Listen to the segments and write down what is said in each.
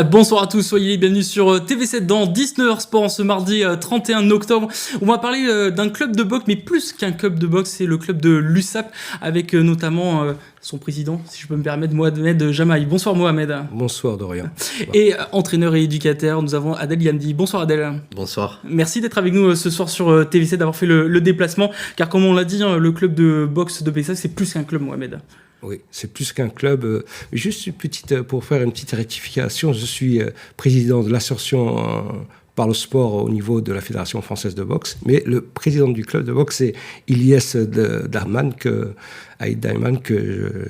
Bonsoir à tous, soyez les bienvenus sur TV7 dans 19h Sport ce mardi 31 octobre. On va parler d'un club de boxe, mais plus qu'un club de boxe, c'est le club de l'USAP avec notamment son président, si je peux me permettre, Mohamed Jamaï. Bonsoir Mohamed. Bonsoir Dorian. Et entraîneur et éducateur, nous avons Adel Yamdi. Bonsoir Adel. Bonsoir. Merci d'être avec nous ce soir sur TV7, d'avoir fait le déplacement, car comme on l'a dit, le club de boxe de Pessac, c'est plus qu'un club, Mohamed. Oui, c'est plus qu'un club. Juste pour faire une petite rectification, je suis président de l'ascension par le sport au niveau de la Fédération française de boxe, mais le président du club de boxe, c'est Ilyes Darman, Aïd Daiman, que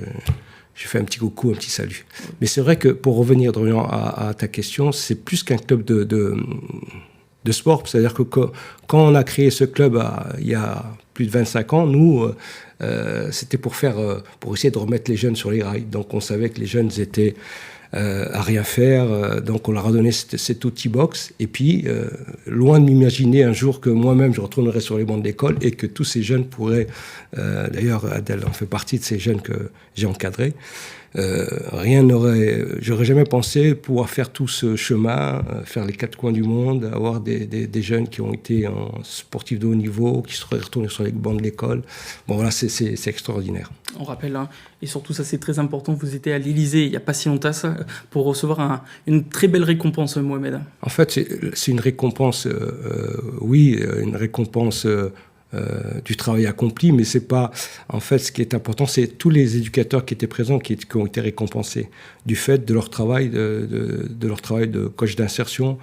je fais un petit coucou, un petit salut. Mais c'est vrai que, pour revenir Dorian, à ta question, c'est plus qu'un club de sport. C'est-à-dire que quand on a créé ce club il y a plus de 25 ans, nous, c'était pour essayer de remettre les jeunes sur les rails. Donc on savait que les jeunes étaient à rien faire, donc on leur a donné cet outil boxe. Et puis, loin de m'imaginer un jour que moi-même je retournerai sur les bancs de l'école et que tous ces jeunes pourraient, d'ailleurs Adèle en fait partie de ces jeunes que j'ai encadrés, j'aurais jamais pensé pouvoir faire tout ce chemin, faire les quatre coins du monde, avoir des jeunes qui ont été en sportifs de haut niveau, qui seraient retournés sur les bancs de l'école. Bon voilà, c'est extraordinaire. On rappelle, et surtout ça c'est très important, vous étiez à l'Élysée il n'y a pas si longtemps pour recevoir une très belle récompense, Mohamed. En fait, c'est une récompense, oui, une récompense du travail accompli, mais c'est pas... En fait, ce qui est important, c'est tous les éducateurs qui étaient présents, qui ont été récompensés du fait de leur travail, de leur travail de coach d'insertion,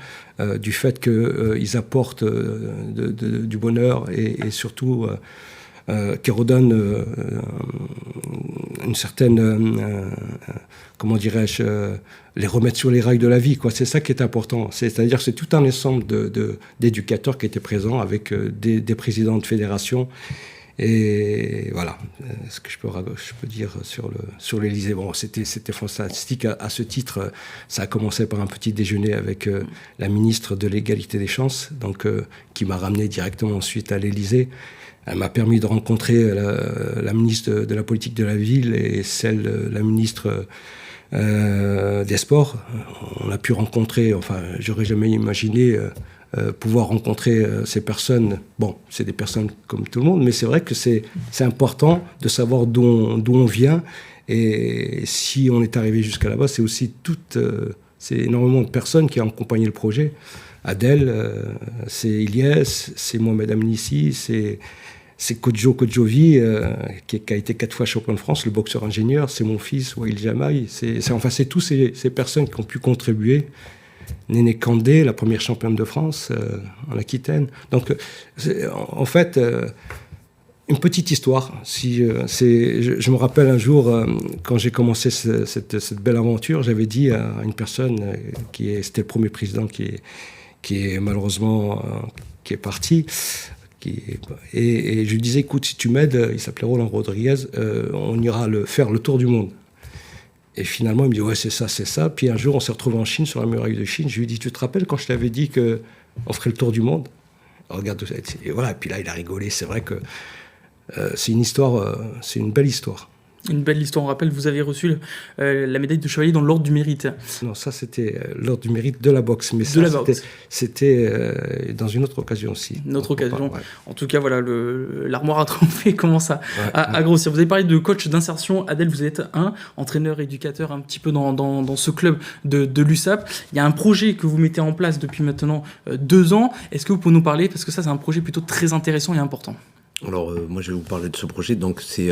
du fait qu'ils apportent du bonheur et surtout qui redonnent une certaine... comment dirais-je, les remettre sur les rails de la vie, quoi. C'est ça qui est important. C'est-à-dire c'est tout un ensemble d'éducateurs qui étaient présents avec des présidents de fédération. Et voilà ce que je peux dire sur l'Élysée. Bon, c'était fantastique. À ce titre, ça a commencé par un petit déjeuner avec la ministre de l'égalité des chances, donc, qui m'a ramené directement ensuite à l'Élysée. Elle m'a permis de rencontrer la ministre de la politique de la ville et la ministre des sports. On a pu rencontrer, enfin, j'aurais jamais imaginé pouvoir rencontrer ces personnes. Bon, c'est des personnes comme tout le monde, mais c'est vrai que c'est important de savoir d'où on vient. Et si on est arrivé jusqu'à là-bas, c'est aussi c'est énormément de personnes qui ont accompagné le projet. Adèle, c'est Ilyes, c'est Mohamed Amnissi, c'est Kodjovi, qui a été 4 fois champion de France, le boxeur ingénieur, c'est mon fils, Wael Jamaï. C'est tous ces personnes qui ont pu contribuer. Néné Kandé, la première championne de France en Aquitaine. Donc, en fait, une petite histoire. Je me rappelle un jour, quand j'ai commencé cette belle aventure, j'avais dit à une personne, c'était le premier président qui est malheureusement qui est parti, et je lui disais, écoute, si tu m'aides, il s'appelait Roland Rodriguez, on ira faire le tour du monde. Et finalement, il me dit, ouais, c'est ça. Puis un jour, on s'est retrouvés en Chine, sur la muraille de Chine. Je lui ai dit, tu te rappelles quand je t'avais dit qu'on ferait le tour du monde? Regarde, et voilà. Et puis là, il a rigolé. C'est vrai que c'est une histoire, c'est une belle histoire. Une belle histoire, on rappelle, vous avez reçu la médaille de chevalier dans l'ordre du mérite. Non, ça c'était l'ordre du mérite de la boxe, mais c'était dans une autre occasion aussi. Une autre occasion. Ouais. En tout cas, voilà, l'armoire à trophées commence à grossir. Vous avez parlé de coach d'insertion. Adèle, vous êtes entraîneur, éducateur un petit peu dans ce club de l'USAP. Il y a un projet que vous mettez en place depuis maintenant 2 ans. Est-ce que vous pouvez nous parler? Parce que ça, c'est un projet plutôt très intéressant et important. Alors, moi, je vais vous parler de ce projet. Donc, c'est...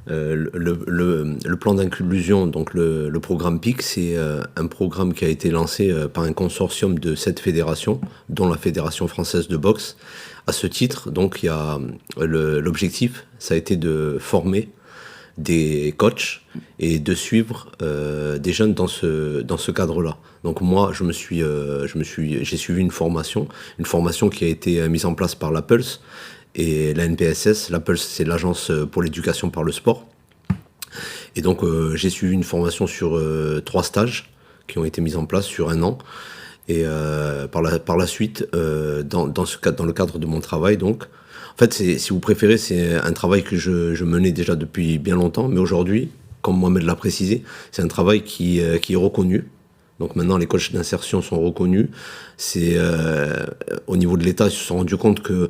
le plan d'inclusion, donc le programme PIC, c'est un programme qui a été lancé par un consortium de 7 fédérations, dont la Fédération française de boxe. À ce titre, donc, il y a l'objectif, ça a été de former des coachs et de suivre des jeunes dans ce cadre-là. Donc moi, j'ai suivi une formation qui a été mise en place par la Pulse et la NPSS. La Pulse, c'est l'agence pour l'éducation par le sport. Et donc j'ai suivi une formation sur 3 stages qui ont été mis en place sur 1 an. Et par la suite, dans le cadre de mon travail, donc, en fait, si vous préférez, c'est un travail que je menais déjà depuis bien longtemps, mais aujourd'hui, comme Mohamed l'a précisé, c'est un travail qui est reconnu Donc maintenant, les coachs d'insertion sont reconnus. Au niveau de l'État, ils se sont rendus compte que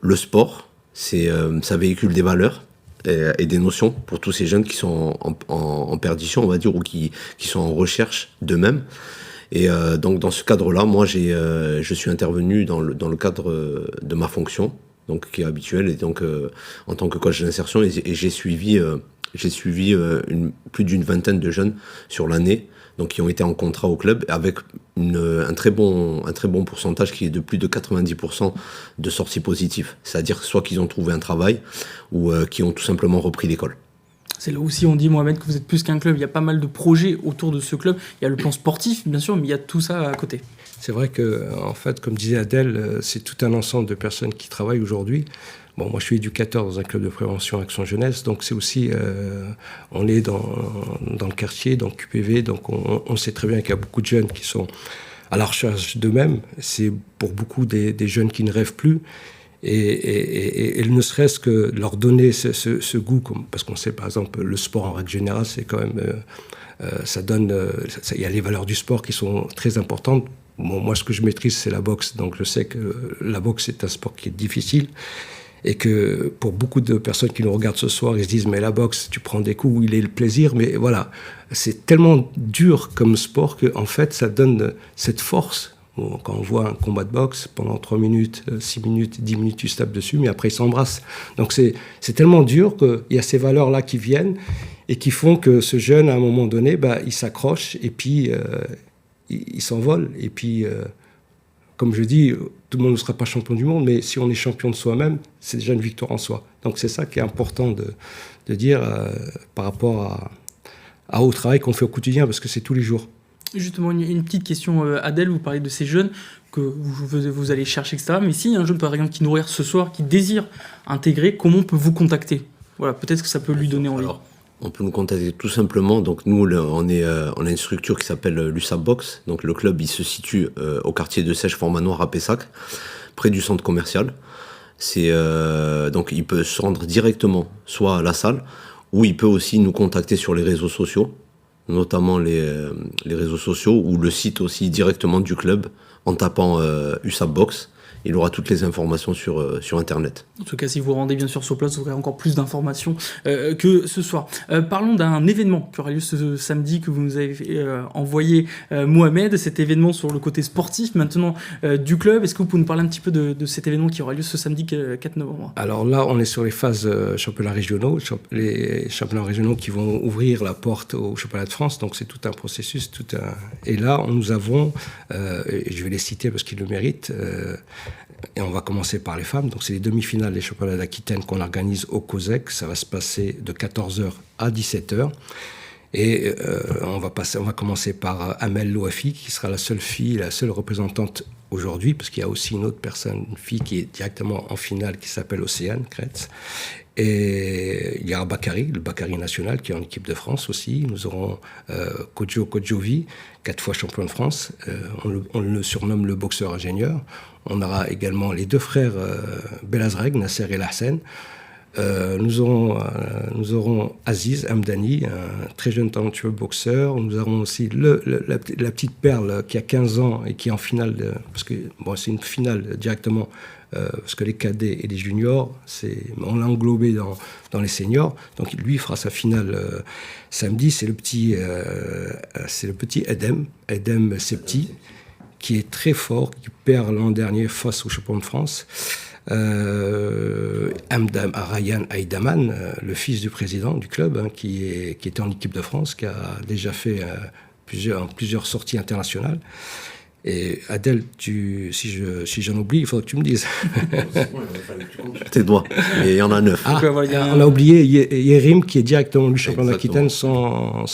le sport, ça véhicule des valeurs et des notions pour tous ces jeunes qui sont en perdition, on va dire, ou qui sont en recherche d'eux-mêmes. Et donc dans ce cadre-là, moi je suis intervenu dans le cadre de ma fonction, donc qui est habituelle, et donc en tant que coach d'insertion, et j'ai suivi plus d'une vingtaine de jeunes sur l'année, donc qui ont été en contrat au club avec un très bon pourcentage qui est de plus de 90% de sorties positives, c'est-à-dire soit qu'ils ont trouvé un travail ou qui ont tout simplement repris l'école. C'est là aussi on dit, Mohamed, que vous êtes plus qu'un club. Il y a pas mal de projets autour de ce club. Il y a le plan sportif, bien sûr, mais il y a tout ça à côté. C'est vrai que, en fait, comme disait Adèle, c'est tout un ensemble de personnes qui travaillent aujourd'hui. Bon, moi, je suis éducateur dans un club de prévention Action Jeunesse, donc c'est aussi, on est dans le quartier, dans le QPV, donc on sait très bien qu'il y a beaucoup de jeunes qui sont à la recherche d'eux-mêmes. C'est pour beaucoup des jeunes qui ne rêvent plus. Et ne serait-ce que leur donner ce goût, parce qu'on sait par exemple le sport en règle générale, c'est quand même, ça donne, il y a les valeurs du sport qui sont très importantes. Bon, moi, ce que je maîtrise, c'est la boxe, donc je sais que la boxe c'est un sport qui est difficile et que pour beaucoup de personnes qui nous regardent ce soir, ils se disent mais la boxe, tu prends des coups, il est le plaisir, mais voilà, c'est tellement dur comme sport que en fait, ça donne cette force. Quand on voit un combat de boxe, pendant 3 minutes, 6 minutes, 10 minutes, tu se tapes dessus, mais après, ils s'embrassent. Donc, c'est tellement dur qu'il y a ces valeurs-là qui viennent et qui font que ce jeune, à un moment donné, il s'accroche et puis il s'envole. Et puis, comme je dis, tout le monde ne sera pas champion du monde, mais si on est champion de soi-même, c'est déjà une victoire en soi. Donc, c'est ça qui est important de dire par rapport au travail qu'on fait au quotidien, parce que c'est tous les jours. Justement, une petite question, Adèle, vous parlez de ces jeunes que vous allez chercher, etc. Mais s'il y a un jeune, par exemple, qui nous regarde ce soir, qui désire intégrer, comment on peut vous contacter ? Voilà, peut-être que ça peut lui donner envie. Alors, on peut nous contacter tout simplement. Donc nous, on a une structure qui s'appelle l'USAP Box. Donc le club, il se situe au quartier de Sèche-Formanoir à Pessac, près du centre commercial. Donc il peut se rendre directement soit à la salle, ou il peut aussi nous contacter sur les réseaux sociaux, notamment les réseaux sociaux ou le site aussi directement du club en tapant USAP Box. Il aura toutes les informations sur Internet. En tout cas, si vous rendez bien sûr sur place, vous aurez encore plus d'informations que ce soir. Parlons d'un événement qui aura lieu ce samedi que vous nous avez envoyé, Mohamed. Cet événement sur le côté sportif maintenant du club. Est-ce que vous pouvez nous parler un petit peu de cet événement qui aura lieu ce samedi 4 novembre ? Alors là, on est sur les phases championnats régionaux. Les championnats régionaux qui vont ouvrir la porte au championnat de France. Donc c'est tout un processus. Et là, nous avons, et je vais les citer parce qu'ils le méritent, et on va commencer par les femmes. Donc c'est les demi-finales des championnats d'Aquitaine qu'on organise au COSEC. Ça va se passer de 14h à 17h. Et on va commencer par Amel Louafi, qui sera la seule fille, la seule représentante aujourd'hui, parce qu'il y a aussi une autre personne, une fille qui est directement en finale, qui s'appelle Océane Kretz. Et il y a Bakary, le Bakary national, qui est en équipe de France aussi. Nous aurons Kodjo Kodjovi, 4 fois champion de France. On le surnomme le boxeur ingénieur. On aura également les 2 frères Belazreg, Nasser et Lahsen. Nous aurons Aziz Hamdani, un très jeune talentueux boxeur. Nous aurons aussi la petite perle qui a 15 ans et qui est en finale, parce que c'est une finale directement, parce que les cadets et les juniors, on l'a englobé dans les seniors. Donc lui fera sa finale samedi. C'est le petit Edem Septi, qui est très fort, qui perd l'an dernier face au champion de France. Ryan Aidaman, le fils du président du club, qui était en équipe de France, qui a déjà fait plusieurs sorties internationales. Et Adèle, si j'en oublie, il faut que tu me dises. Tes doigts, mais il y en a 9. On a oublié Yerim, qui est directement le champion d'Aquitaine sans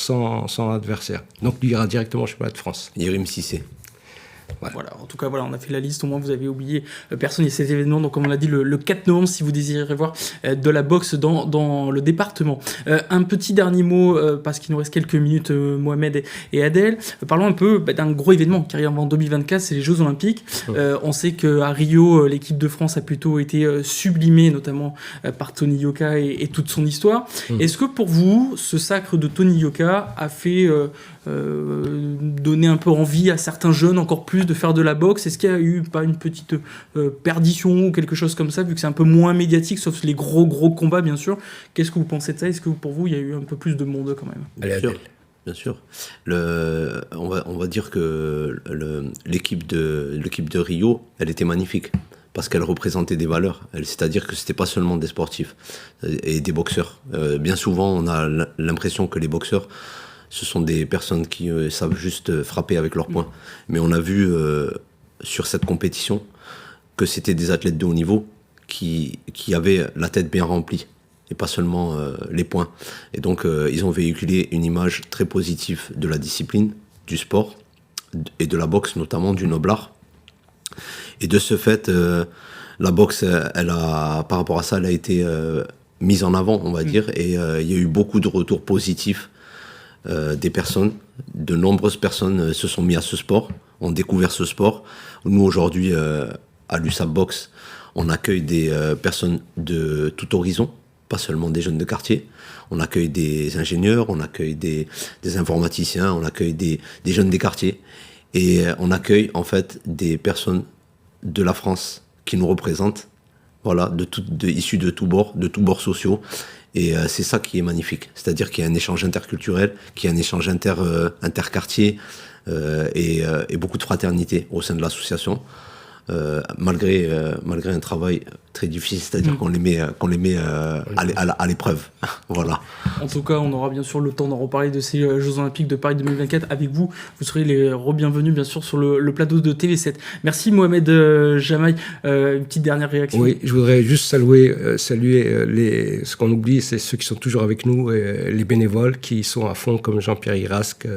adversaire. Donc lui ira directement au championnat de France. Yerim Cissé. Voilà. En tout cas, voilà, on a fait la liste. Au moins, vous avez oublié personne. Il y a cet événement, donc comme on l'a dit, le 4 novembre, si vous désirez voir de la boxe dans le département. Un petit dernier mot, parce qu'il nous reste quelques minutes, Mohamed et Adel. Parlons un peu d'un gros événement qui arrive en 2024, c'est les Jeux Olympiques. On sait qu'à Rio, l'équipe de France a plutôt été sublimée, notamment par Tony Yoka et toute son histoire. Est-ce que pour vous, ce sacre de Tony Yoka a fait donner un peu envie à certains jeunes encore plus de faire de la boxe? Est-ce qu'il y a eu pas une petite perdition ou quelque chose comme ça, vu que c'est un peu moins médiatique, sauf les gros combats bien sûr? Qu'est-ce que vous pensez de ça? Est-ce que pour vous il y a eu un peu plus de monde quand même? Bien sûr. On va dire que l'équipe de Rio, elle était magnifique parce qu'elle représentait des valeurs. C'est-à-dire que c'était pas seulement des sportifs et des boxeurs. Bien souvent, on a l'impression que les boxeurs, ce sont des personnes qui savent juste frapper avec leurs poings. Mais on a vu sur cette compétition que c'était des athlètes de haut niveau qui avaient la tête bien remplie et pas seulement les poings. Et donc, ils ont véhiculé une image très positive de la discipline, du sport et de la boxe, notamment du noble art. Et de ce fait, la boxe, par rapport à ça, elle a été mise en avant, on va dire. Et il y a eu beaucoup de retours positifs des personnes. De nombreuses personnes se sont mis à ce sport, ont découvert ce sport. Nous, aujourd'hui, à l'USAP Boxe, on accueille des personnes de tout horizon, pas seulement des jeunes de quartier. On accueille des ingénieurs, on accueille des informaticiens, on accueille des jeunes des quartiers. Et on accueille en fait des personnes de la France qui nous représentent, voilà, issus de tous bords sociaux. Et c'est ça qui est magnifique. C'est-à-dire qu'il y a un échange interculturel, qu'il y a un échange interquartier et beaucoup de fraternité au sein de l'association. Malgré un travail très difficile, c'est-à-dire qu'on les met à l'épreuve. Voilà. En tout cas, on aura bien sûr le temps d'en reparler de ces Jeux Olympiques de Paris 2024 avec vous. Vous serez les re-bienvenus bien sûr sur le plateau de TV7. Merci Mohamed Jamaï. Une petite dernière réaction. Oui, je voudrais juste saluer ce qu'on oublie, c'est ceux qui sont toujours avec nous, les bénévoles qui sont à fond, comme Jean-Pierre Irasque,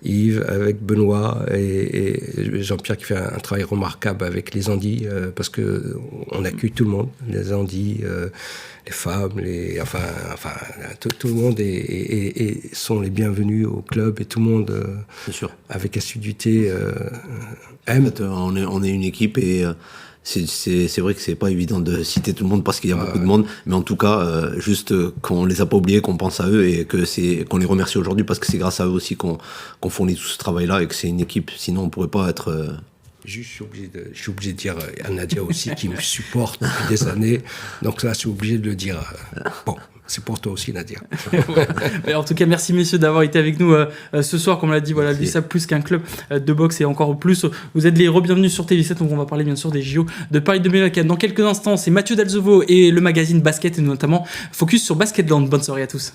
Yves, avec Benoît et Jean-Pierre qui fait un travail remarquable avec les Andis, parce qu'on accueille tout le monde, les Andis, les femmes, tout le monde sont les bienvenus au club et tout le monde, avec assiduité, aime. En fait, on est une équipe et c'est vrai que c'est pas évident de citer tout le monde parce qu'il y a beaucoup de monde, mais en tout cas, juste qu'on les a pas oubliés, qu'on pense à eux et qu'on les remercie aujourd'hui parce que c'est grâce à eux aussi qu'on fournit tout ce travail-là et que c'est une équipe. Sinon, on pourrait pas être. Je suis obligé de dire à Nadia aussi qui me supporte depuis des années. Donc là, je suis obligé de le dire. Bon, c'est pour toi aussi, Nadia. En tout cas, merci messieurs d'avoir été avec nous ce soir. Comme on l'a dit, voilà, l'USAP plus qu'un club de boxe et encore plus. Vous êtes les re-bienvenus sur TV7. Donc on va parler bien sûr des JO de Paris 2024. Dans quelques instants, c'est Mathieu Dalzovo et le magazine Basket et notamment Focus sur Basketland. Bonne soirée à tous.